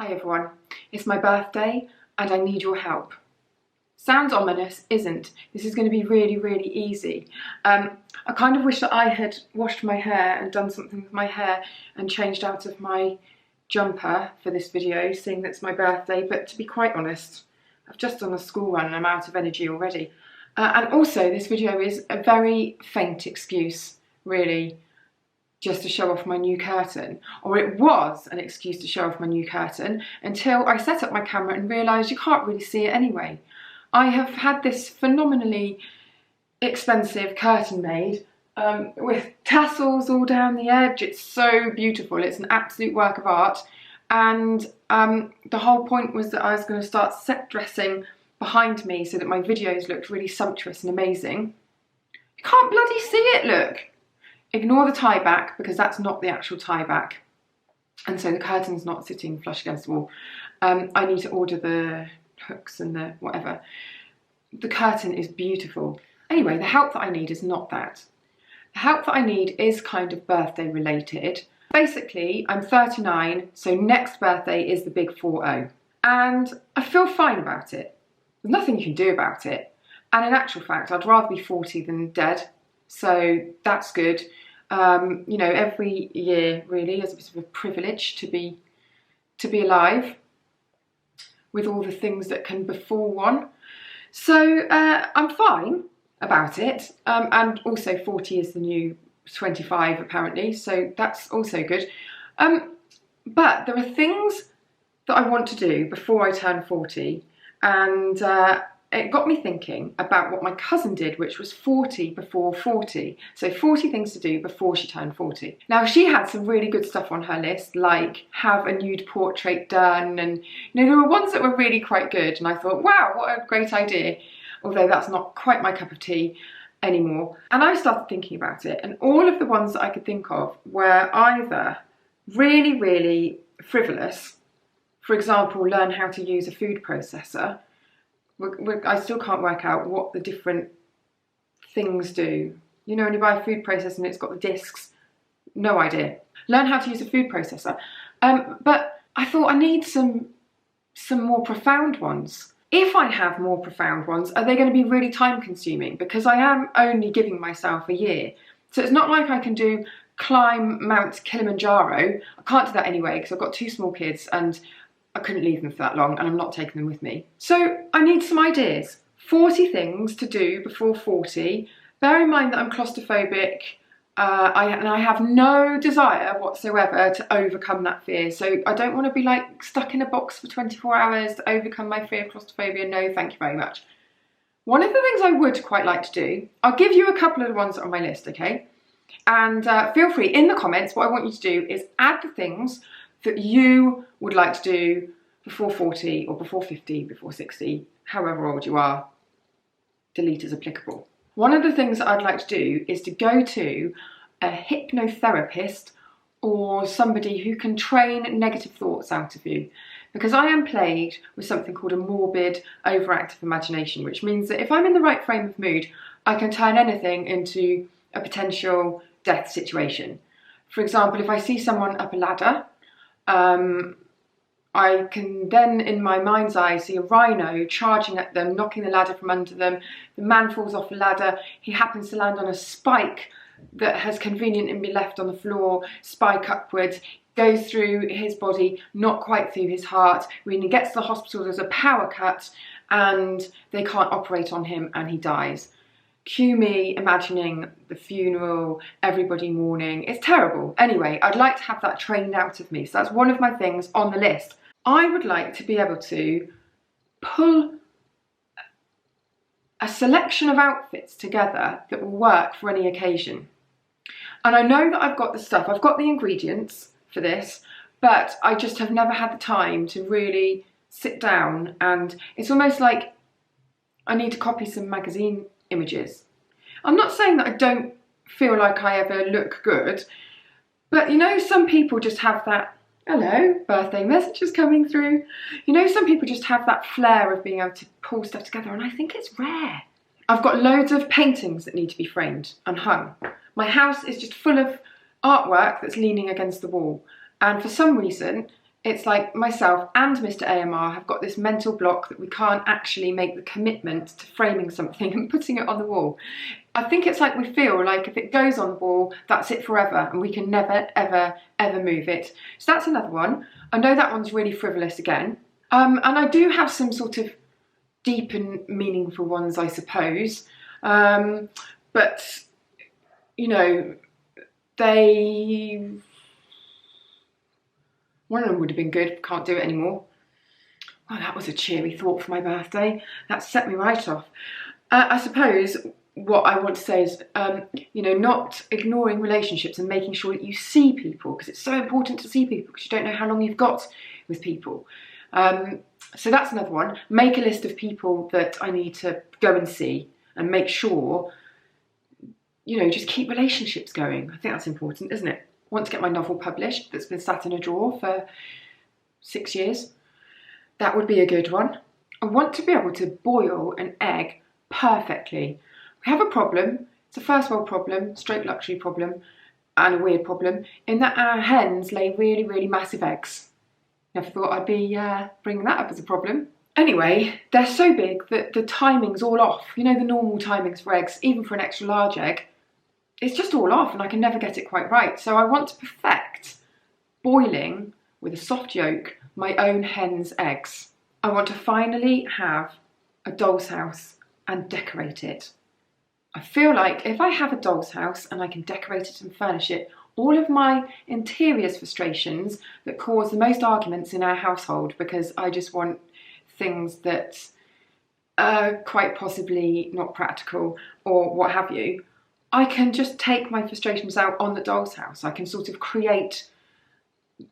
Hi everyone, it's my birthday and I need your help. Sounds ominous, isn't. This is going to be really easy. I kind of wish that I had washed my hair and done something with my hair and changed out of my jumper for this video, seeing that it's my birthday, but to be quite honest, I've just done a school run and I'm out of energy already. And also this video is a very faint excuse, really, just to show off my new curtain. Or it was an excuse to show off my new curtain until I set up my camera and realised you can't really see it anyway. I have had this phenomenally expensive curtain made with tassels all down the edge. It's so beautiful, it's an absolute work of art. And the whole point was that I was going to start set dressing behind me so that my videos looked really sumptuous and amazing. You can't bloody see it, look! Ignore the tie back because that's not the actual tie back, and so the curtain's not sitting flush against the wall. I need to order the hooks and the whatever. The curtain is beautiful. Anyway, the help that I need is not that. The help that I need is kind of birthday related. Basically, I'm 39, so next birthday is the big 40. And I feel fine about it. There's nothing you can do about it. And in actual fact, I'd rather be 40 than dead. So that's good. You know, every year really is a bit of a privilege to be alive with all the things that can befall one. So I'm fine about it. And also 40 is the new 25 apparently, so that's also good. But there are things that I want to do before I turn 40, and it got me thinking about what my cousin did, which was 40 before 40. So 40 things to do before she turned 40. Now, she had some really good stuff on her list, like have a nude portrait done, and you know, there were ones that were really quite good, and I thought, wow, what a great idea. Although that's not quite my cup of tea anymore. And I started thinking about it, and all of the ones that I could think of were either really frivolous. For example, learn how to use a food processor. I still can't work out what the different things do. You know, when you buy a food processor and it's got the discs, no idea. Learn how to use a food processor. But I thought I need some more profound ones. If I have more profound ones, are they going to be really time consuming? Because I am only giving myself a year. So it's not like I can do climb Mount Kilimanjaro. I can't do that anyway because I've got 2 small kids and I couldn't leave them for that long and I'm not taking them with me. So I need some ideas. 40 things to do before 40. Bear in mind that I'm claustrophobic and I have no desire whatsoever to overcome that fear. So I don't want to be like stuck in a box for 24 hours to overcome my fear of claustrophobia. No, thank you very much. One of the things I would quite like to do, I'll give you a couple of the ones on my list, okay? And feel free, in the comments, what I want you to do is add the things that you would like to do before 40 or before 50, before 60, however old you are. Delete as applicable. One of the things that I'd like to do is to go to a hypnotherapist or somebody who can train negative thoughts out of you. Because I am plagued with something called a morbid overactive imagination, which means that if I'm in the right frame of mood, I can turn anything into a potential death situation. For example, if I see someone up a ladder, I can then, in my mind's eye, see a rhino charging at them, knocking the ladder from under them. The man falls off the ladder. He happens to land on a spike that has conveniently been left on the floor, spike upwards, goes through his body, not quite through his heart. When he gets to the hospital, there's a power cut and they can't operate on him and he dies. Cue me imagining the funeral, everybody mourning. It's terrible. Anyway, I'd like to have that trained out of me. So that's one of my things on the list. I would like to be able to pull a selection of outfits together that will work for any occasion. And I know that I've got the stuff, I've got the ingredients for this, but I just have never had the time to really sit down, and it's almost like I need to copy some magazine images. I'm not saying that I don't feel like I ever look good, but you know, some people just have that, hello, birthday messages coming through. You know, some people just have that flair of being able to pull stuff together, and I think it's rare. I've got loads of paintings that need to be framed and hung. My house is just full of artwork that's leaning against the wall, and for some reason it's like myself and Mr. AMR have got this mental block that we can't actually make the commitment to framing something and putting it on the wall. I think it's like we feel like if it goes on the wall, that's it forever and we can never, ever, ever move it. So that's another one. I know that one's really frivolous again. And I do have some sort of deep and meaningful ones, I suppose. But, you know, one of them would have been good, can't do it anymore. Oh, that was a cheery thought for my birthday. That set me right off. I suppose what I want to say is, you know, not ignoring relationships and making sure that you see people, because it's so important to see people because you don't know how long you've got with people. So that's another one. Make a list of people that I need to go and see and make sure, you know, just keep relationships going. I think that's important, isn't it? I want to get my novel published that's been sat in a drawer for 6 years. That would be a good one. I want to be able to boil an egg perfectly. We have a problem. It's a first world problem, straight luxury problem, and a weird problem, in that our hens lay really, really massive eggs. Never thought I'd be bringing that up as a problem. Anyway, they're so big that the timing's all off. You know, the normal timings for eggs, even for an extra large egg, it's just all off and I can never get it quite right. So I want to perfect boiling with a soft yolk my own hen's eggs. I want to finally have a doll's house and decorate it. I feel like if I have a doll's house and I can decorate it and furnish it, all of my interiors frustrations that cause the most arguments in our household, because I just want things that are quite possibly not practical or what have you, I can just take my frustrations out on the doll's house. I can sort of create,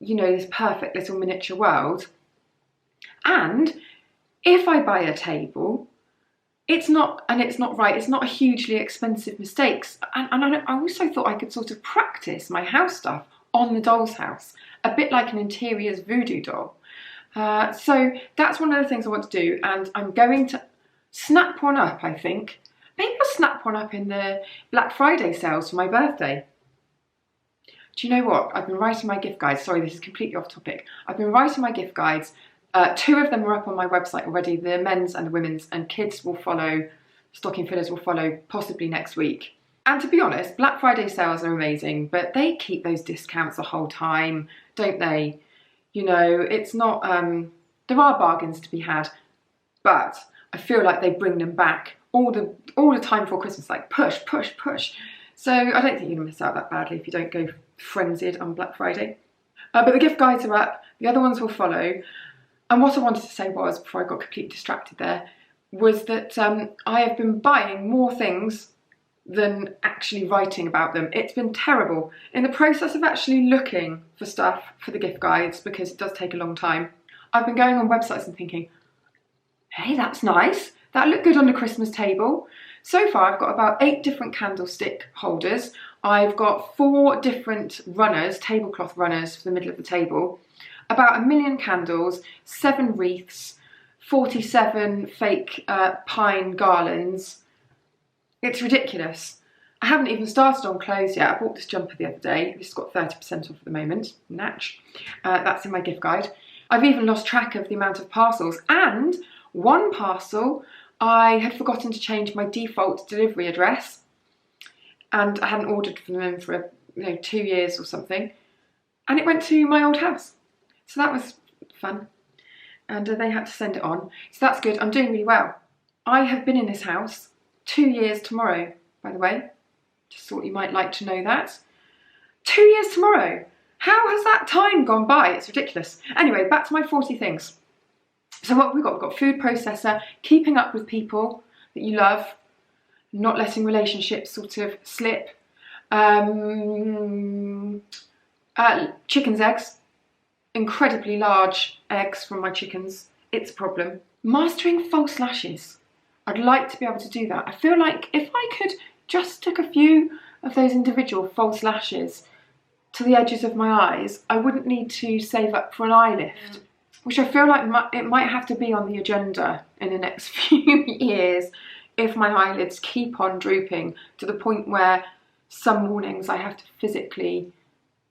you know, this perfect little miniature world. And if I buy a table, it's not right, it's not a hugely expensive mistake. And I also thought I could sort of practice my house stuff on the doll's house, a bit like an interiors voodoo doll. So that's one of the things I want to do, and I'm going to snap one up, I think. Maybe I'll snap one up in the Black Friday sales for my birthday. Do you know what? I've been writing my gift guides. Sorry, this is completely off topic. I've been writing my gift guides. 2 of them are up on my website already, the men's and the women's, and kids will follow, stocking fillers will follow possibly next week. And to be honest, Black Friday sales are amazing, but they keep those discounts the whole time, don't they? You know, it's not, there are bargains to be had, but I feel like they bring them back all the time before Christmas, like push, push, push. So I don't think you're gonna miss out that badly if you don't go frenzied on Black Friday. But the gift guides are up, the other ones will follow. And what I wanted to say was, before I got completely distracted there, was that I have been buying more things than actually writing about them. It's been terrible. In the process of actually looking for stuff for the gift guides, because it does take a long time, I've been going on websites and thinking, hey, that's nice. That looked good on the Christmas table. So far, I've got about 8 different candlestick holders. I've got 4 different runners, tablecloth runners for the middle of the table, about 1 million candles, 7 wreaths, 47 fake pine garlands. It's ridiculous. I haven't even started on clothes yet. I bought this jumper the other day. This has got 30% off at the moment. Natch. That's in my gift guide. I've even lost track of the amount of parcels, and one parcel I had forgotten to change my default delivery address, and I hadn't ordered from them for 2 years or something, and it went to my old house. So that was fun, and they had to send it on. So that's good. I'm doing really well. I have been in this house 2 years tomorrow, by the way. Just thought you might like to know that. 2 years tomorrow. How has that time gone by? It's ridiculous. Anyway, back to my 40 things. So what we've got food processor, keeping up with people that you love, not letting relationships sort of slip. Chicken's eggs. Incredibly large eggs from my chickens. It's a problem. Mastering false lashes. I'd like to be able to do that. I feel like if I could just stick a few of those individual false lashes to the edges of my eyes, I wouldn't need to save up for an eye lift, which I feel like it might have to be on the agenda in the next few years if my eyelids keep on drooping to the point where some mornings I have to physically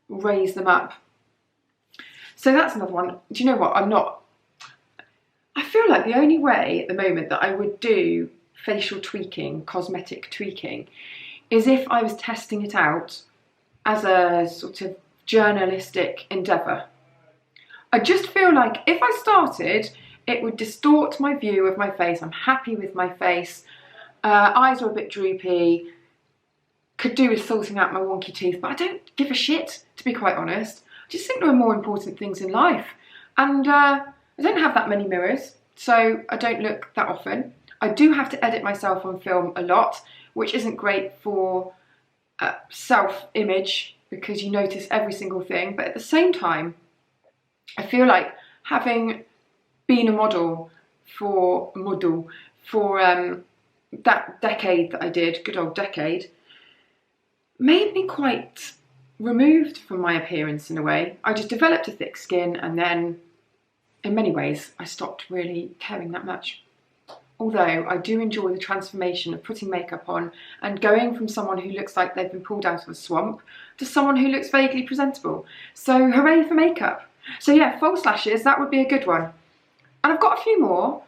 raise them up. So that's another one. Do you know what? I feel like the only way at the moment that I would do facial tweaking, cosmetic tweaking, is if I was testing it out as a sort of journalistic endeavour. I just feel like if I started, it would distort my view of my face. I'm happy with my face. Eyes are a bit droopy. Could do with sorting out my wonky teeth, but I don't give a shit, to be quite honest. I just think there are more important things in life. And I don't have that many mirrors, so I don't look that often. I do have to edit myself on film a lot, which isn't great for self-image because you notice every single thing. But at the same time, I feel like having been a model for that decade that I did, good old decade, made me quite removed from my appearance in a way. I just developed a thick skin, and then in many ways I stopped really caring that much. Although I do enjoy the transformation of putting makeup on and going from someone who looks like they've been pulled out of a swamp to someone who looks vaguely presentable. So hooray for makeup. So yeah, false lashes, that would be a good one. And I've got a few more,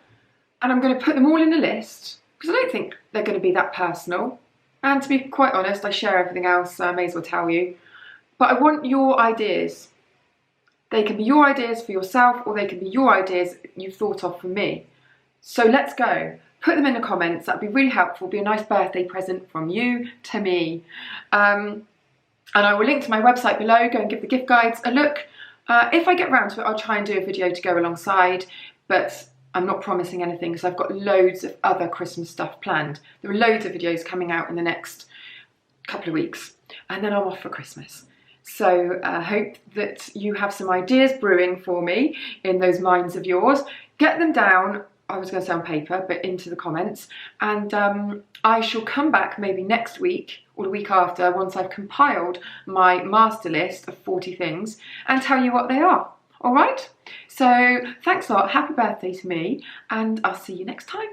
and I'm going to put them all in a list because I don't think they're going to be that personal. And to be quite honest, I share everything else, so I may as well tell you. But I want your ideas. They can be your ideas for yourself, or they can be your ideas you've thought of for me. So let's go. Put them in the comments. That'd be really helpful. Be a nice birthday present from you to me. And I will link to my website below. Go and give the gift guides a look. If I get round to it, I'll try and do a video to go alongside, but I'm not promising anything because I've got loads of other Christmas stuff planned. There are loads of videos coming out in the next couple of weeks, and then I'm off for Christmas. So I hope that you have some ideas brewing for me in those minds of yours. Get them down, I was going to say on paper, but into the comments, and I shall come back maybe next week or the week after once I've compiled my master list of 40 things and tell you what they are. All right? So thanks a lot, happy birthday to me, and I'll see you next time.